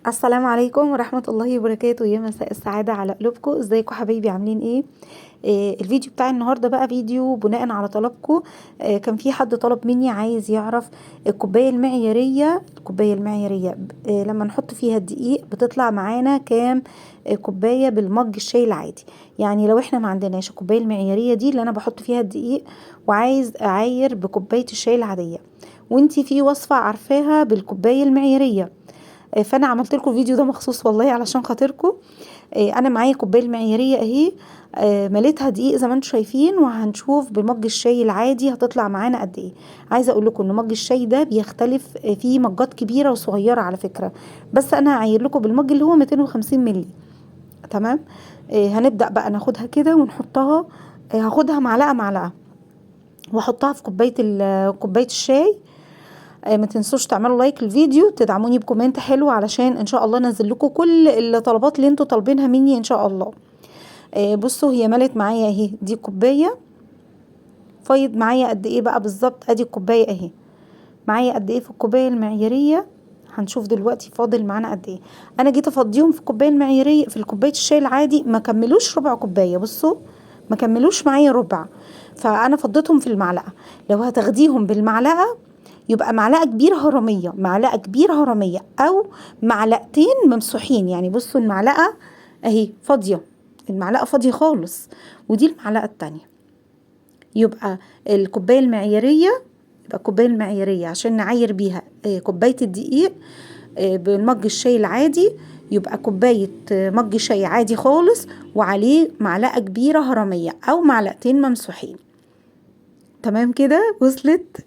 السلام عليكم ورحمة الله وبركاته. يا مساء السعادة على قلوبكم. ازيكم حبايبي؟ عاملين ايه؟ الفيديو بتاع النهاردة بقى فيديو بناء على طلبكم. كان في حد طلب مني عايز يعرف الكوباية المعيارية لما نحط فيها الدقيق بتطلع معانا كام كوباية بالمج الشاي العادي. يعني لو احنا ما عندناش الكوباية المعيارية دي اللي انا بحط فيها الدقيق وعايز اعاير بكوباية الشاي العادية، وانتي في وصفة عارفاها بالكوباية المعيارية، فانا عملت لكم الفيديو ده مخصوص والله علشان خاطركم. انا معايا كوبايه المعياريه اهي، مليتها دقيق زي ما انتم شايفين، وهنشوف بمج الشاي العادي هتطلع معانا قد ايه. عايزه اقول لكم ان مج الشاي ده بيختلف، فيه مجات كبيره وصغيره على فكره، بس انا هعاير لكم بالمج اللي هو 250 مللي. تمام. هنبدا بقى ناخدها كده ونحطها. هاخدها معلقه معلقه واحطها في كوبايه الشاي. ما تنسوش تعملوا لايك للفيديو، تدعموني بكومنت حلو علشان ان شاء الله انزل لكم كل الطلبات اللي انتوا طالبينها مني ان شاء الله. بصوا هي ملت معايا اهي، دي كوبايه. فايض معايا قد ايه بقى بالظبط؟ ادي الكوبايه اهي، معايا قد ايه في الكوبايه المعياريه؟ هنشوف دلوقتي فاضل معانا قد ايه. انا جيت افضيهم في الكوبايه المعياريه، في الكوبايه الشاي العادي ما كملوش ربع كوبايه. بصوا ما كملوش معايا ربع، فانا فضيتهم في المعلقه. لو هتاخديهم بالمعلقه يبقى معلقه كبيره هرميه، معلقه كبيره هرميه او معلقتين ممسوحين. يعني بصوا المعلقه اهي فاضيه، المعلقه فاضيه خالص، ودي المعلقه التانية. يبقى الكوبايه المعياريه، يبقى الكوبايه المعياريه عشان نعاير بيها كوبايه الدقيق بمج الشاي العادي، يبقى كوبايه مج شاي عادي خالص وعليه معلقه كبيره هرميه او معلقتين ممسوحين. تمام كده وصلت؟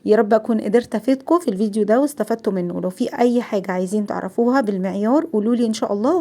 يا رب اكون قدرت افيدكم في الفيديو ده واستفدتوا منه. لو في اي حاجة عايزين تعرفوها بالمعيار قولولي ان شاء الله.